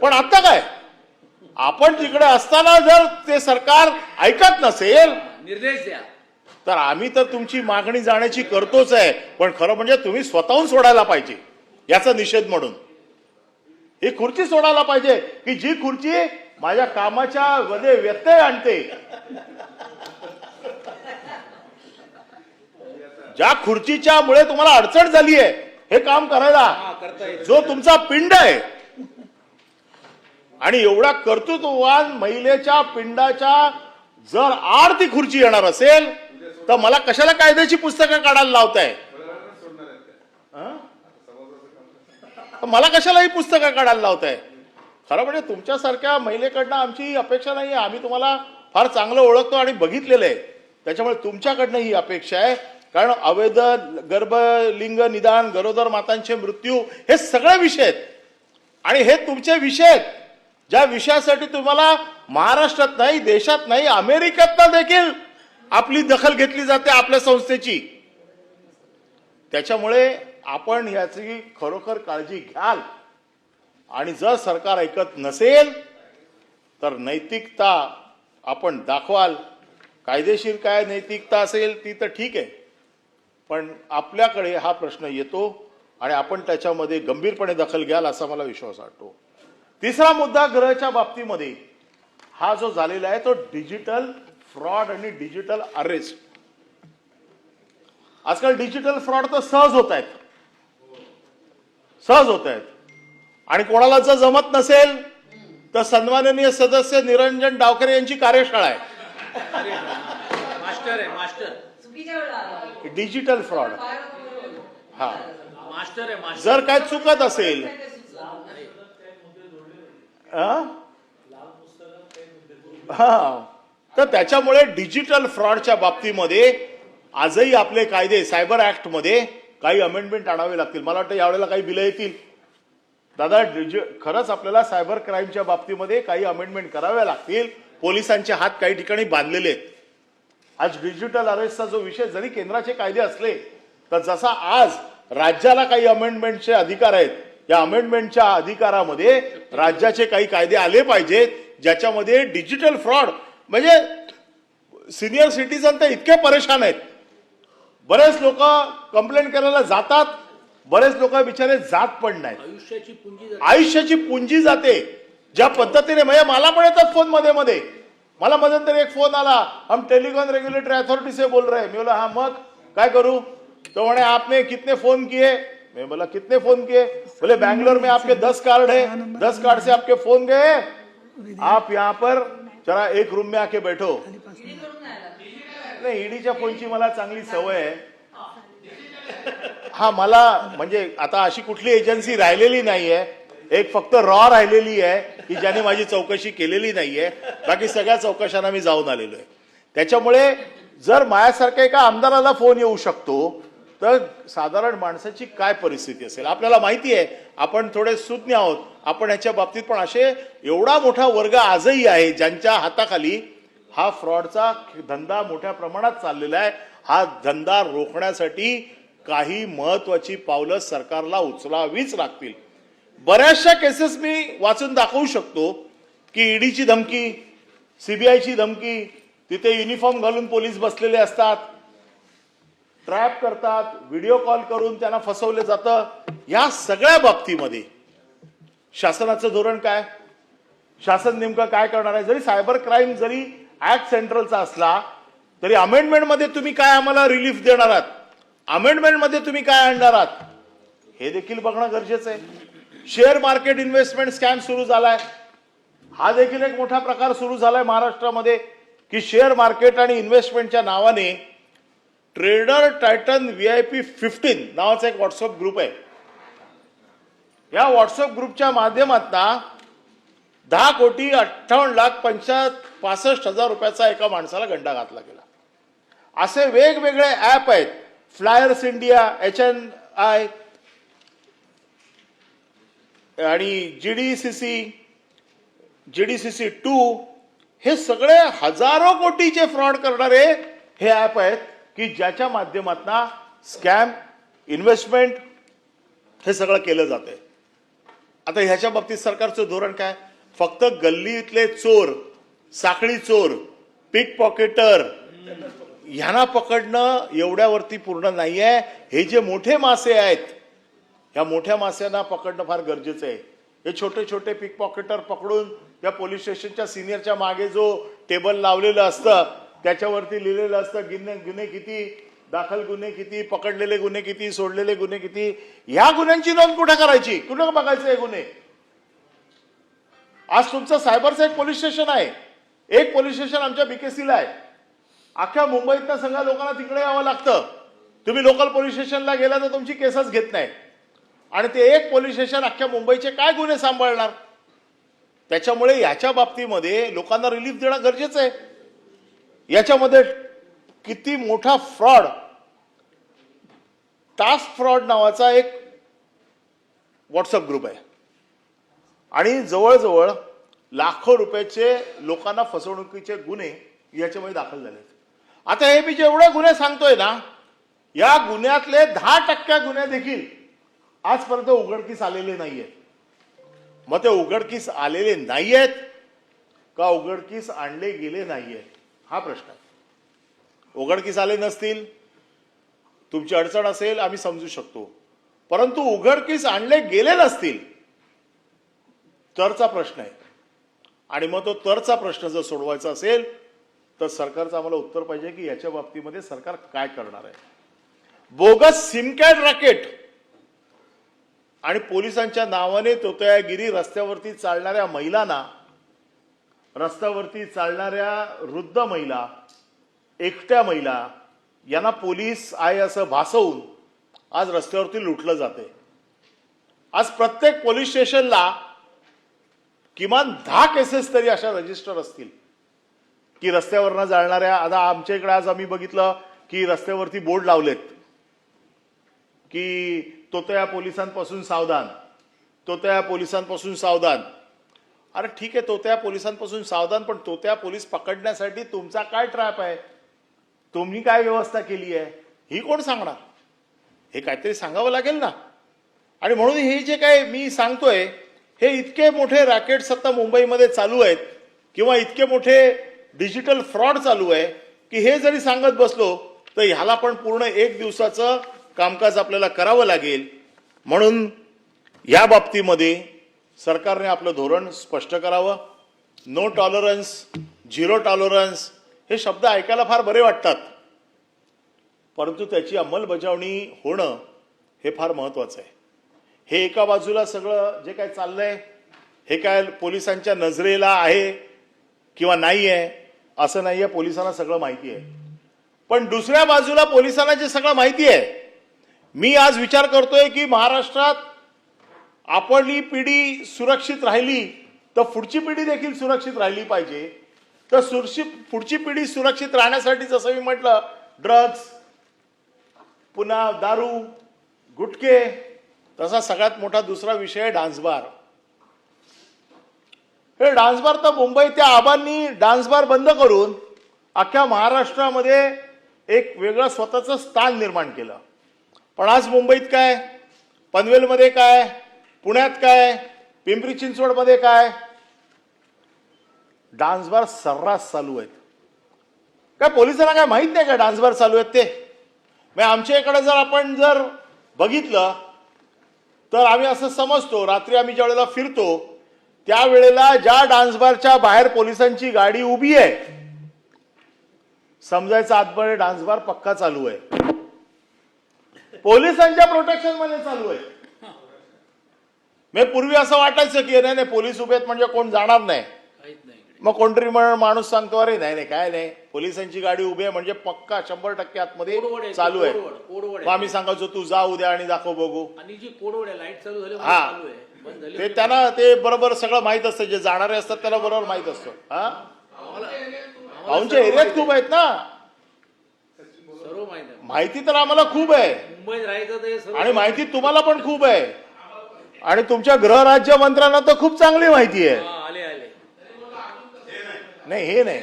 पण आता काय, आपण तिकडे असताना जर ते सरकार ऐकत नसेल निर्देश द्या, तर आम्ही तर तुमची मागणी जाण्याची करतोच आहे, पण खरं म्हणजे तुम्ही स्वतःहून सोडायला पाहिजे याचा निषेध म्हणून. ही खुर्ची सोडायला पाहिजे की जी खुर्ची माझ्या कामाच्या मध्ये व्यत्यय आणते, ज्या खुर्चीच्या मुळे तुम्हाला अडचण झाली आहे हे काम करायला, जो तुमचा पिंड आहे. आणि एवढा कर्तृत्ववान महिलेच्या पिंडाच्या जर आड ती खुर्ची येणार असेल तर मला कशाला कायद्याची पुस्तकं काढायला लावताय? मला कशाला ही पुस्तकं काढायला लावताय? खरं म्हणजे तुमच्यासारख्या महिलेकडनं आमची अपेक्षा नाही आहे. आम्ही तुम्हाला फार चांगलं ओळखतो आणि बघितलेलं आहे, त्याच्यामुळे तुमच्याकडनं ही अपेक्षा आहे. कारण अवैध गर्भलिंग निदान, गरोदर मातांचे मृत्यू हे सगळे विषय आहेत आणि हे तुमचे विषय आहेत, ज्या विषयासाठी तुम्हाला महाराष्ट्रात नाही, देशात नाही, अमेरिकेत देखील आपली दखल घेतली जाते आपल्या संस्थेची. त्याच्यामुळे आपण याची खरोखर काळजी घ्याल आणि जर सरकार ऐकत नसेल तर नैतिकता आपण दाखवाल. कायदेशीर काय नैतिकता असेल ती तर ठीक आहे, पण आपल्याकडे हा प्रश्न येतो आणि आपण त्याच्यामध्ये गंभीरपणे दखल घ्याल असा मला विश्वास वाटतो. तिसरा मुद्दा गृहच्या बाबतीमध्ये हा जो झालेला आहे तो डिजिटल फ्रॉड आणि डिजिटल अरेस्ट. आजकाल डिजिटल फ्रॉड तर सहज होत आहेत आणि कोणाला जर जमत नसेल तर सन्माननीय सदस्य निरंजन डावकरे यांची कार्यशाळा आहे. मास्टर आहे, मास्टर डिजिटल फ्रॉड. हा, मास्टर आहे, मास्टर. जर काय चुकत असेल हा, तर त्याच्यामुळे डिजिटल फ्रॉडच्या बाबतीमध्ये आजही आपले कायदे सायबर ऍक्ट मध्ये काही अमेंडमेंट आणावे लागतील. मला वाटतं यावेळेला काही बिलं येतील. दादा, खरंच आपल्याला सायबर क्राईमच्या बाबतीमध्ये काही अमेंडमेंट कराव्या लागतील. पोलिसांचे हात काही ठिकाणी बांधलेले आहेत. आज डिजिटल अरेस्टचा जो विषय, जरी केंद्राचे कायदे असले तर जसा आज राज्याला काही अमेंडमेंटचे अधिकार आहेत, या अमेंडमेंटच्या अधिकारामध्ये राज्याचे काही कायदे आले पाहिजेत ज्याच्यामध्ये डिजिटल फ्रॉड, म्हणजे सिनियर सिटीजन तर इतके परेशान आहेत. बरेच लोक कंप्लेंट करायला जातात, बरेच लोक बिचारे जात पण नाहीत. आयुष्याची पुंजी जाते ज्या पद्धतीने. म्हणजे मला पण येतात फोन मध्ये मध्ये. मला मध्यंतरी एक फोन आला, हम टेलीकॉम रेग्युलेटरी अथॉरिटी से बोल रहे हैं. मी बोला हा, मग काय करू? तो म्हणे आपने कितने फोन किए? मैं बोला कितने फोन किए? बोले बैंगलोर में आपके 10 कार्ड है, 10 कार्ड से आपके फोन गए, आप यहाँ पर जरा एक रूम में आके बैठो. नाही, ईडीच्या फोनची मला चांगली सवय आहे. हा, मला म्हणजे आता अशी कुठली एजन्सी राहिलेली नाहीये, एक फक्त रॉ राहिलेली आहे की ज्याने माझी चौकशी केलेली नाहीये. बाकी सगळ्या चौकशांना मी जाऊन आलेलो आहे. त्याच्यामुळे जर माझ्यासारख्या एका आमदाराला फोन येऊ शकतो तर साधारण माणसाची काय परिस्थिती असेल आपल्याला माहिती आहे. आपण थोडे सुज्ञ आहोत. आपण याच्या बाबतीत पण असे एवढा मोठा वर्ग आजही आहे ज्यांच्या हाताखाली हा फ्रॉडचा धंदा मोठ्या प्रमाणात चाललेला आहे. हा धंदा रोखण्यासाठी काही महत्वाची पावलं सरकारला उचलावीच लागतील. बऱ्याचशा केसेस मी वाचून दाखवू शकतो की ईडीची धमकी, सीबीआयची धमकी, तिथे युनिफॉर्म घालून पोलीस बसलेले असतात, ट्रॅप करतात, व्हिडिओ कॉल करून त्यांना फसवले जातं. या सगळ्या बाबतीमध्ये शासनाचं धोरण काय? शासन नेमकं काय करणार आहे? जरी सायबर क्राईम जरी ऍक्ट सेंट्रलचा असला तरी अमेंडमेंट मध्ये तुम्ही काय आम्हाला रिलीफ देणार आहात, अमेंडमेंट मध्ये तुम्ही काय आणणार आहात, हे देखील बघणं गरजेचं आहे. शेअर मार्केट इन्व्हेस्टमेंट स्कॅम सुरू झालाय. हा देखील एक मोठा प्रकार सुरू झालाय महाराष्ट्रामध्ये की शेअर मार्केट आणि इन्व्हेस्टमेंटच्या नावाने ट्रेडर टायटन VIP 15 नावाचा एक व्हॉट्सअप ग्रुप आहे. या व्हॉट्सअप ग्रुपच्या माध्यमातून 10,58,65,000 रुपयाचा एका माणसाला गंडा घातला गेला. असे वेगवेगळे ऍप आहेत. फ्लायर्स इंडिया, HNI आणि GDCC 2 हे सगळे हजारो कोटीचे फ्रॉड करणारे हे ऍप आहेत की ज्याच्या माध्यमातून स्कॅम, इन्व्हेस्टमेंट हे सगळं केलं जातंय. आता ह्याच्या बाबतीत सरकारचं धोरण काय? फक्त गल्लीतले चोर, साखळी चोर, पिक पॉकेटर ह्यांना पकडणं एवढ्यावरती पूर्ण नाहीये. हे जे मोठे मासे आहेत, ह्या मोठ्या माश्यांना पकडणं फार गरजेचं आहे. हे छोटे छोटे पिक पॉकेटर पकडून त्या पोलीस स्टेशनच्या सिनियरच्या मागे जो टेबल लावलेलं असतं त्याच्यावरती लिहिलेलं असतं गुन्हे किती, दाखल गुन्हे किती, पकडलेले गुन्हे किती, सोडलेले गुन्हे किती. ह्या गुन्ह्यांची नोंद कुठे करायची? कुठं बघायचं हे गुन्हे? आज तुमचं सायबर सेट पोलीस स्टेशन आहे, एक पोलीस स्टेशन आमच्या बीकेसीला आहे. अख्ख्या मुंबईतनं सगळ्या लोकांना तिकडे यावं लागतं. तुम्ही लोकल पोलीस स्टेशनला गेला तर तुमची केसच घेत नाही. आणि ते एक पोलीस स्टेशन अख्ख्या मुंबईचे काय गुन्हे सांभाळणार? त्याच्यामुळे याच्या बाबतीमध्ये लोकांना रिलीफ देणं गरजेचं आहे. याच्यामध्ये किती मोठा फ्रॉड, टास्क फ्रॉड नावाचा एक व्हॉट्सअप ग्रुप आहे आणि जवळजवळ लाखो रुपयाचे लोकांना फसवणुकीचे गुन्हे याच्यामध्ये दाखल झाले. आता हे मी जेवढे गुन्हे सांगतोय ना, या गुन्ह्यातले 10% गुन्हे देखील आजपर्यंत उघडकीस आलेले नाहीयेत. मग ते उघडकीस आलेले नाहीयेत का उघडकीस आणले गेले नाहीयेत हा प्रश्न आहे. उघडकीस आले नसतील, तुमची अडचण असेल, आम्ही समजू शकतो. परंतु उघडकीस आणले गेले नसतील तरचा प्रश्न आहे. आणि मग तो तरचा प्रश्न जर सोडवायचा असेल तर सरकारचं आम्हाला उत्तर पाहिजे की याच्या बाबतीमध्ये सरकार काय करणार आहे. बोगस सिम कार्ड रॅकेट आणि पोलिसांच्या नावाने तोतयागिरी, रस्त्यावरती चालणाऱ्या महिलांना, रस्त्यावरती चालणाऱ्या वृद्ध महिला, एकट्या महिला यांना पोलीस आहे असं भासवून आज रस्त्यावरती लुटलं जाते. आज प्रत्येक पोलीस स्टेशनला किमान 10 केसेस तरी अशा रजिस्टर असतील की रस्त्यावरनं जाणाऱ्या. आता आमच्या इकडे आज आम्ही बघितलं की रस्त्यावरती बोर्ड लावलेत की तोतया पोलिसांपासून सावधान, तोतया पोलिसांपासून सावधान. अरे ठीक आहे, तोतया पोलिसांपासून सावधान, पण तोतया पोलीस पकडण्यासाठी तुमचा काय ट्रॅप आहे? तुम्ही काय व्यवस्था केली आहे ही कोण सांगणार? हे काहीतरी सांगावं लागेल ना. आणि म्हणून हे जे काय मी सांगतोय, हे इतके मोठे रॅकेट्स आता मुंबईमध्ये चालू आहेत किंवा इतके मोठे डिजिटल फ्रॉड चालू आहे की हे जरी सांगत बसलो तर ह्याला पण पूर्ण 1 दिवसाचं कामकाज आपल्याला करावं लागेल. म्हणून या बाबतीमध्ये सरकारने आपलं धोरण स्पष्ट करावं. नो टॉलरन्स, झिरो टॉलरन्स हे शब्द ऐकायला फार बरे वाटतात, परंतु त्याची अंमलबजावणी होणं हे फार महत्वाचं आहे. हे एका बाजूला सगळं जे काय चाललंय हे काय पोलिसांच्या नजरेला आहे किंवा नाही आहे असं नाही आहे, पोलिसांना सगळं माहिती आहे. पण दुसऱ्या बाजूला पोलिसांना जे सगळं माहिती आहे, मी आज विचार करतोय की महाराष्ट्रात आपली पिढी सुरक्षित राहिली तर पुढची पिढी देखील सुरक्षित राहिली पाहिजे. तर पुढची पिढी सुरक्षित राहण्यासाठी जसं मी म्हटलं, ड्रग्ज, पुन्हा दारू, गुटखे, तसा सगळ्यात मोठा दुसरा विषय आहे डान्स बार. हे डान्स बार तर मुंबईत त्या आबांनी डान्स बार बंद करून अख्ख्या महाराष्ट्रामध्ये एक वेगळं स्वतःचं स्थान निर्माण केलं. पण आज मुंबईत काय, पनवेलमध्ये काय, पुण्यात काय, पिंपरी चिंचवडमध्ये काय, डान्स बार सर्रास चालू आहेत. काय पोलिसांना काय माहित नाही का डान्स बार चालू आहेत ते? मग आमच्या इकडे जर आपण बघितलं तर आम्ही असं समजतो, रात्री आम्ही ज्या वेळेला फिरतो त्यावेळेला ज्या डान्स बारच्या बाहेर पोलिसांची गाडी उभी आहे, समजायचं आतमध्ये डान्स बार पक्का चालू आहे, पोलिसांच्या प्रोटेक्शन मध्ये चालू आहे. मी पूर्वी असं वाटायचं की नाही पोलीस उभे आहेत म्हणजे कोण जाणार नाही. मग कोणतरी माणूस सांगतो अरे नाही काय नाही, पोलिसांची गाडी उभी आहे म्हणजे पक्का 100% आतमध्ये चालू आहे. मग आम्ही सांगायचो तू जा उद्या आणि दाखव बघू. हा, ते त्यांना ते बरोबर सगळं माहित असतं, जे जाणारे असतात त्याला बरोबर माहित असतं. हा, भाऊंच्या एरियात खूप आहेत ना, माहिती तर आम्हाला खूप आहे आणि माहिती तुम्हाला पण खूप आहे आणि तुमच्या गृहराज्य मंत्र्यांना तर खूप चांगली माहिती आहे. नाही हे नाही,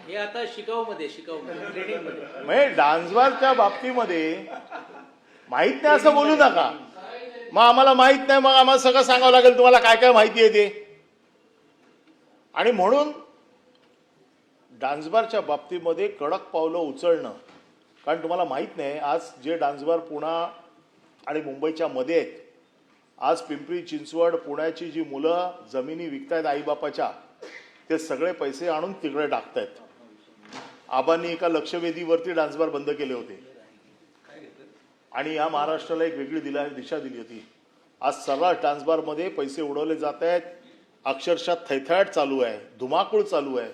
हे आता शिकाऊमध्ये म्हणजे डान्स बारच्या बाबतीमध्ये माहित नाही असं बोलू नका. मग आम्हाला माहित नाही, मग आम्हाला सगळं सांगावं लागेल तुम्हाला काय काय माहिती आहे ते. आणि म्हणून डान्सबारच्या बाबतीमध्ये कडक पावलं उचलणं, कारण तुम्हाला माहित नाही आज जे डान्सबार पुणा आणि मुंबईच्या मध्ये आहेत, आज पिंपरी चिंचवड पुण्याची जी मुलं जमिनी विकतायत आईबापाच्या, ते सगळे पैसे आणून तिकडे टाकतायत. आबांनी एका लक्षवेधीवरती डान्सबार बंद केले होते आणि या महाराष्ट्राला एक वेगळी दिशा दिली होती. आज सर्रास डान्सबारमध्ये पैसे उडवले जात आहेत, अक्षरशः थैथयाट चालू आहे, धुमाकूळ चालू आहे.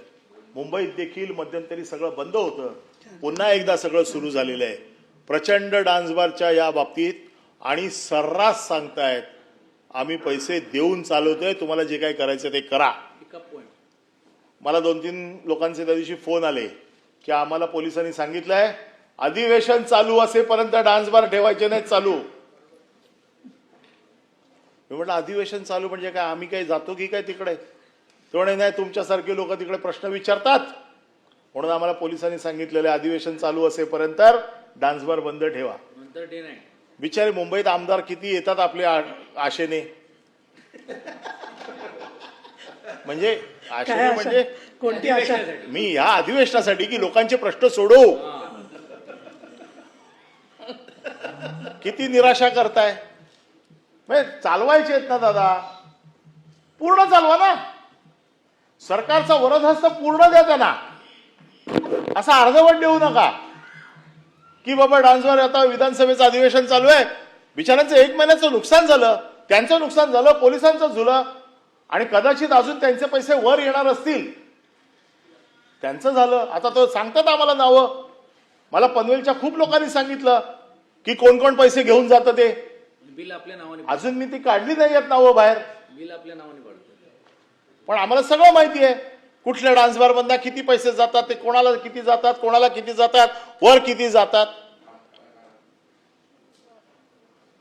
मुंबईत देखील मध्यंतरी सगळं बंद होतं, पुन्हा एकदा सगळं सुरू झालेलं आहे. प्रचंड डान्सबारच्या या बाबतीत आणि सर्रास सांगतायत आम्ही पैसे देऊन चालवतोय, तुम्हाला जे काही करायचं ते करा. मला 2-3 लोकांचे त्या दिवशी फोन आले की आम्हाला पोलिसांनी सांगितलंय अधिवेशन चालू असेपर्यंत डान्सबार ठेवायचे नाहीत चालू. मी म्हटलं अधिवेशन चालू म्हणजे काय, आम्ही काही जातो की काय तिकडे? तेवढे नाही, तुमच्यासारखे लोक तिकडे प्रश्न विचारतात म्हणून आम्हाला पोलिसांनी सांगितलेलं अधिवेशन चालू असेपर्यंत डान्सबार बंद ठेवा. बिचारे मुंबईत आमदार किती येतात आपल्या आशेने, म्हणजे आशेने म्हणजे कोणती आशा? मी ह्या अधिवेशनासाठी की लोकांचे प्रश्न सोडवू. किती निराशा करताय. चालवायचे आहेत ना दादा, पूर्ण चालवा ना. सरकारचा वरदहस्त पूर्ण द्या त्यांना, असा अर्धवट देऊ नका की बाबा डान्सवर आता विधानसभेचं अधिवेशन चालू आहे, बिचाऱ्यांचं 1 महिन्याचं नुकसान झालं, त्यांचं नुकसान झालं, पोलिसांचं झालं आणि कदाचित अजून त्यांचे पैसे वर येणार असतील, त्यांचं झालं. आता तो सांगतात आम्हाला नावं. मला पनवेलच्या खूप लोकांनी सांगितलं की कोण कोण पैसे घेऊन जातं ते. बिल आपल्या नावाने, अजून मी ती काढली नाही आहेत नावं बाहेर, बिल आपल्या नावाने पडतं. पण आम्हाला सगळं माहिती आहे कुठल्या डान्सबार बंदा किती पैसे जातात, ते कोणाला किती जातात, कोणाला किती जातात, वर किती जातात.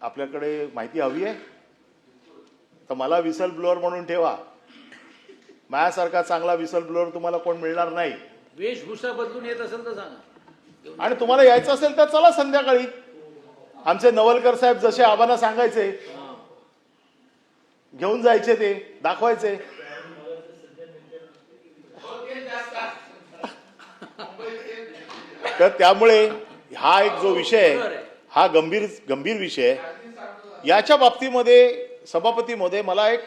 आपल्याकडे माहिती हवी आहे तर मला विसल ब्लोअर म्हणून ठेवा. माझ्यासारखा चांगला विसल ब्लोअर तुम्हाला कोण मिळणार नाही. वेशभूषा बदलून येत असेल तर सांगा. आणि तुम्हाला यायचं असेल तर चला संध्याकाळी. आमचे नवलकर साहेब जसे आबांना सांगायचे, घेऊन जायचे, ते दाखवायचे. तर त्यामुळे हा एक जो विषय आहे हा गंभीर विषय आहे. याच्या बाबतीमध्ये सभापती महोदय, मला एक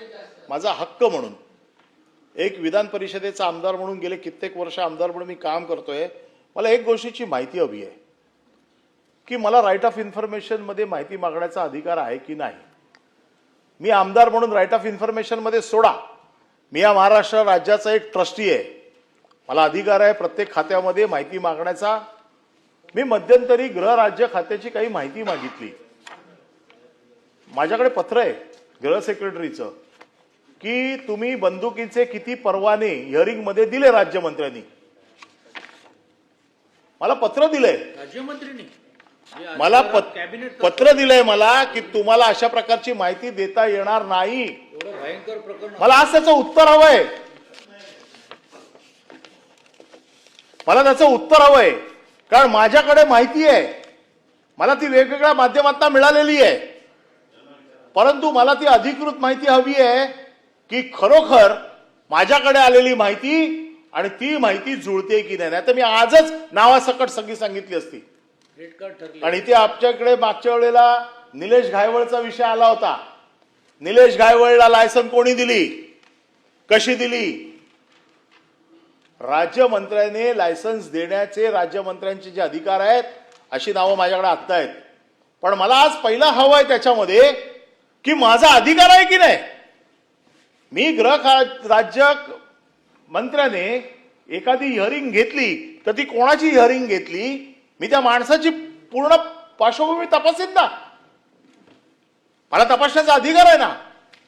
माझा हक्क म्हणून, एक विधान परिषदेचा आमदार म्हणून गेले कित्येक वर्ष आमदार म्हणून मी काम करतोय, मला एक गोष्टीची माहिती हवी आहे की मला राईट ऑफ इन्फॉर्मेशन मध्ये माहिती मागण्याचा अधिकार आहे की नाही. मी आमदार म्हणून राईट ऑफ इन्फॉर्मेशन मध्ये सोडा, मी या महाराष्ट्र राज्याचा एक ट्रस्टी आहे, मला अधिकार आहे प्रत्येक खात्यामध्ये माहिती मागण्याचा. मी मध्यंतरी गृह राज्य खात्याची काही माहिती मागितली. माझ्याकडे पत्र आहे गृह सेक्रेटरीचं की तुम्ही बंदुकीचे किती परवाने हिअरिंग मध्ये दिले राज्यमंत्र्यांनी. मला पत्र दिलंय, राज्यमंत्रींनी मला पत्र दिलंय मला की तुम्हाला अशा प्रकारची माहिती देता येणार नाही. एवढं भयंकर प्रकरण, मला आज त्याचं उत्तर हवंय, मला त्याचं उत्तर हवंय. कारण माझ्याकडे माहिती आहे, मला ती वेगवेगळ्या माध्यमातून मिळालेली आहे, परंतु मला ती अधिकृत माहिती हवी आहे की खरोखर माझ्याकडे आलेली माहिती आणि ती माहिती जुळते की नाही. तर मी आजच नावासकट सगळी सांगितली असती. रेड कार्ड ठरले. आणि ते आमच्याकडे मागच्या वेळेला निलेश घायवळचा विषय आला होता. निलेश घायवळला लायसन कोणी दिली, कशी दिली? राज्यमंत्र्याने लायसन्स देण्याचे राज्यमंत्र्यांचे जे अधिकार आहेत अशी नावं माझ्याकडे आत्ता आहेत. पण मला आज पहिला हवं आहे त्याच्यामध्ये की माझा अधिकार आहे की नाही. मी राज्य मंत्र्याने एखादी हिअरिंग घेतली तर ती कोणाची हिअरिंग घेतली, मी त्या माणसाची पूर्ण पार्श्वभूमी तपासीन ना, मला तपासण्याचा अधिकार आहे ना.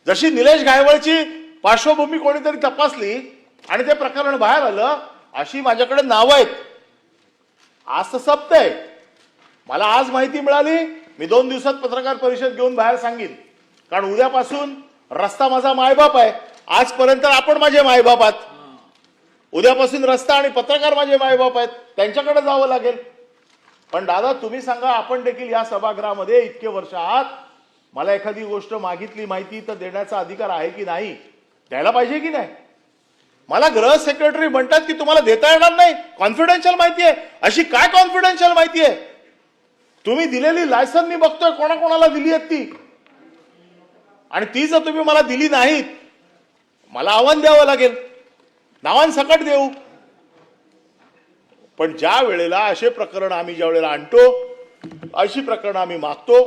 जशी निलेश घायवळची पार्श्वभूमी कोणीतरी तपासली आणि ते प्रकरण बाहेर आलं, अशी माझ्याकडे नावं आहेत. आज तर सप्त आहे, मला आज माहिती मिळाली, मी 2 दिवसात पत्रकार परिषद घेऊन बाहेर सांगेन. कारण उद्यापासून रस्ता माझा मायबाप आहे, आजपर्यंत आपण माझे मायबाप आहात, उद्यापासून रस्ता आणि पत्रकार माझे मायबाप आहेत, त्यांच्याकडे जावं लागेल. पण दादा तुम्ही सांगा, आपण देखील या सभागृहामध्ये इतके वर्ष आहात, मला एखादी गोष्ट मागितली माहिती तर देण्याचा अधिकार आहे की नाही, द्यायला पाहिजे की नाही. मला गृह सेक्रेटरी म्हणतात की तुम्हाला देता येणार नाही, कॉन्फिडेन्शियल माहिती आहे. अशी काय कॉन्फिडेन्शियल माहिती आहे? तुम्ही दिलेली लायसन मी बघतोय कोणाकोणाला दिली आहेत ती, आणि ती जर तुम्ही मला दिली नाहीत, मला आव्हान द्यावं लागेल, नावांसकट देऊ. पण ज्या वेळेला असे प्रकरण आम्ही ज्या वेळेला आणतो, अशी प्रकरणं आम्ही मागतो,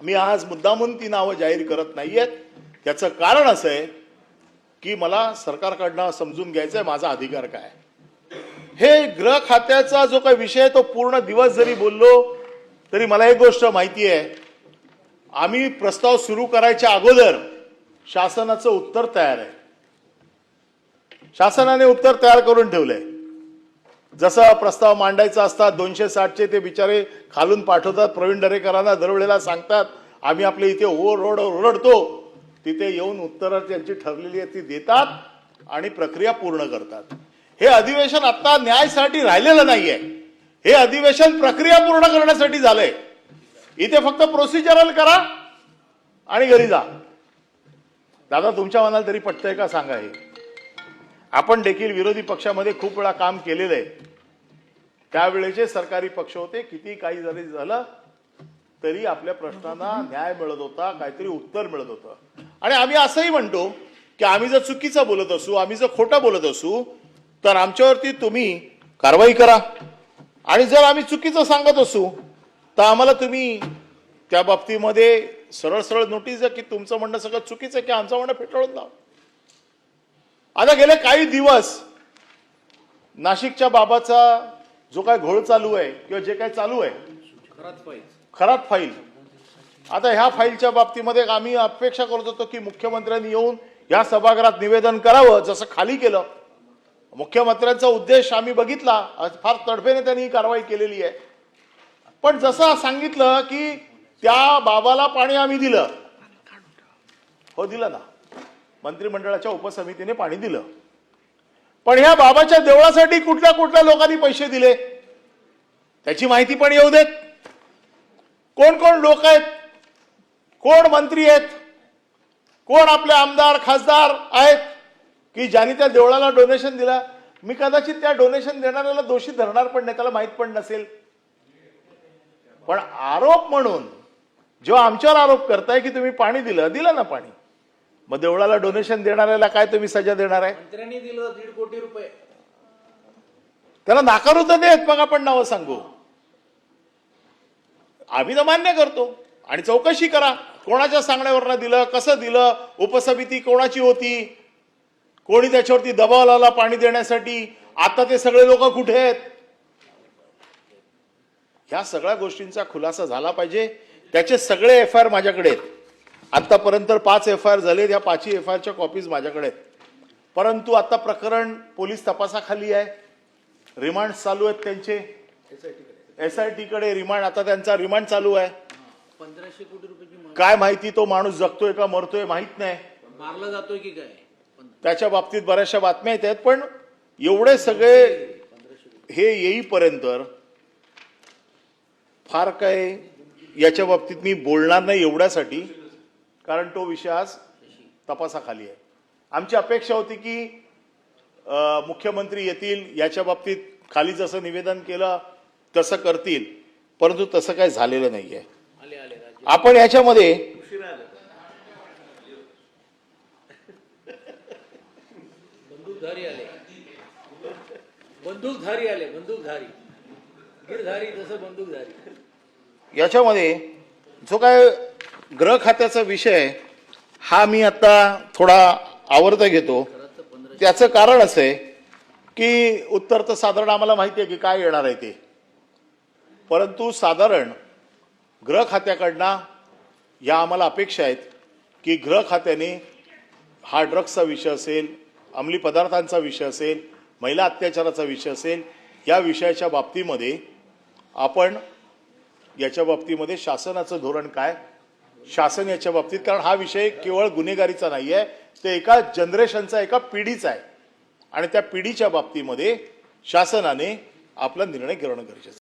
मी आज मुद्दामून ती नावं जाहीर करत नाहीयेत. त्याचं कारण असं आहे की मला सरकारकडनं समजून घ्यायचंय माझा अधिकार काय. हे गृह खात्याचा जो काही विषय आहे तो पूर्ण दिवस जरी बोललो तरी मला एक गोष्ट माहिती आहे, आम्ही प्रस्ताव सुरू करायच्या अगोदर शासनाचं उत्तर तयार आहे. शासनाने उत्तर तयार करून ठेवलंय. जसा प्रस्ताव मांडायचा असतात 260चे ते बिचारे खालून पाठवतात, प्रवीण दरेकरांना दरवेळेला सांगतात, आम्ही आपल्या इथे ओरडतो, तिथे येऊन उत्तरं त्यांची ठरलेली आहे ती देतात आणि प्रक्रिया पूर्ण करतात. हे अधिवेशन आता न्यायासाठी राहिलेलं नाहीये, हे अधिवेशन प्रक्रिया पूर्ण करण्यासाठी झालंय. इथे फक्त प्रोसिजरल करा आणि घरी जा. दादा तुमच्या मनाला तरी पटतंय का सांगा. हे आपण देखील विरोधी पक्षामध्ये खूप वेळा काम केलेलं आहे. त्यावेळेचे सरकारी पक्ष होते, किती काही जरी झालं तरी आपल्या प्रश्नांना न्याय मिळत होता, काहीतरी उत्तर मिळत होतं. आणि आम्ही असंही म्हणतो की आम्ही जर चुकीचं बोलत असू, आम्ही जर खोटं बोलत असू तर आमच्यावरती तुम्ही कारवाई करा, आणि जर आम्ही चुकीचं सांगत असू तर आम्हाला तुम्ही त्या बाबतीमध्ये सरळ सरळ नोटीस द्या की तुमचं म्हणणं सगळं चुकीचं आहे की आमचं म्हणणं फेटाळून लावा. आता गेले काही दिवस नाशिकच्या बाबाचा जो काय घोळ चालू आहे किंवा जे काय चालू आहे, खरात फाईल, आता ह्या फाईलच्या बाबतीमध्ये आम्ही अपेक्षा करत होतो की मुख्यमंत्र्यांनी येऊन या सभागृहात निवेदन करावं, जसं खाली केलं. मुख्यमंत्र्यांचा उद्देश आम्ही बघितला, फार तडफेने त्यांनी ही कारवाई केलेली आहे. पण जसं सांगितलं की त्या बाबाला पाणी आम्ही दिलं, हो दिलं ना, मंत्रिमंडळाच्या उपसमितीने पाणी दिलं. पण ह्या बाबाच्या देवळासाठी कुठल्या कुठल्या लोकांनी पैसे दिले त्याची माहिती पण येऊ देत. कोण कोण लोक आहेत, कोण मंत्री आहेत, कोण आपले आमदार खासदार आहेत की ज्यांनी त्या देवळाला डोनेशन दिला. मी कदाचित त्या डोनेशन देणाऱ्याला दोषी धरणार पण नाही, त्याला माहित पण नसेल. पण आरोप म्हणून जेव्हा आमच्यावर आरोप करताय की तुम्ही पाणी दिलं ना पाणी, मग देवळाला डोनेशन देणाऱ्याला काय तुम्ही सजा देणार आहे? मंत्र्यांनी दिलं 1.5 कोटी रुपये, त्याला नाकारू तर देत, मग आपण नावं सांगू. आम्ही तर मान्य करतो आणि चौकशी करा, कोणाच्या सांगण्यावरनं दिलं, कसं दिलं, उपसमिती कोणाची होती, कोणी त्याच्यावरती दबाव लावला पाणी देण्यासाठी, आता ते सगळे लोक कुठे आहेत, ह्या सगळ्या गोष्टींचा खुलासा झाला पाहिजे. त्याचे सगळे FIR माझ्याकडे आहेत. आतापर्यंत 5 FIR झाले, त्या 5ही FIRच्या कॉपीज माझ्याकडे आहेत. परंतु आता प्रकरण पोलीस तपासाखाली आहे, रिमांड चालू आहेत त्यांचे, SIT कडे रिमांड, आता त्यांचा रिमांड चालू आहे. 1500 कोटी रुपयाची काय माहिती तो माणूस जगतोय का मरतोय माहित नाही, मारला जातोय की काय, त्याच्या बाबतीत बऱ्याचशा बातम्या येत आहेत. पण एवढे सगळे हे येईपर्यंत फार काय याच्या बाबतीत मी बोलणार नाही एवढ्यासाठी, कारण तो विषय आज तपासाखाली आहे. आमची अपेक्षा होती की मुख्यमंत्री येतील, याच्या बाबतीत खाली जसं निवेदन केलं तसं करतील, परंतु तसं काय झालेलं नाहीये. आपण याच्यामध्ये बंदूकधारी आले, गिरधारी तसं बंदूकधारी. याच्यामध्ये जो काय गृह खात्याचा विषय आहे हा मी आता थोडा आवर्त घेतो. त्याचं कारण असं आहे की उत्तर तर साधारण आम्हाला माहिती आहे की काय येणार आहे ते, परंतु साधारण गृह खात्याकडनं या आम्हाला अपेक्षा आहेत की गृह खात्याने हा ड्रग्सचा विषय असेल, अंमली पदार्थांचा विषय असेल, महिला अत्याचाराचा विषय असेल, या विषयाच्या बाबतीमध्ये आपण याच्या बाबतीमध्ये शासनाचं धोरण काय, शासन याच्या बाबतीत, कारण हा विषय केवळ गुन्हेगारीचा नाही आहे, ते एका जनरेशनचा, एका पिढीचा आहे, आणि त्या पिढीच्या बाबतीमध्ये शासनाने आपला निर्णय घेणं गरजेचं आहे.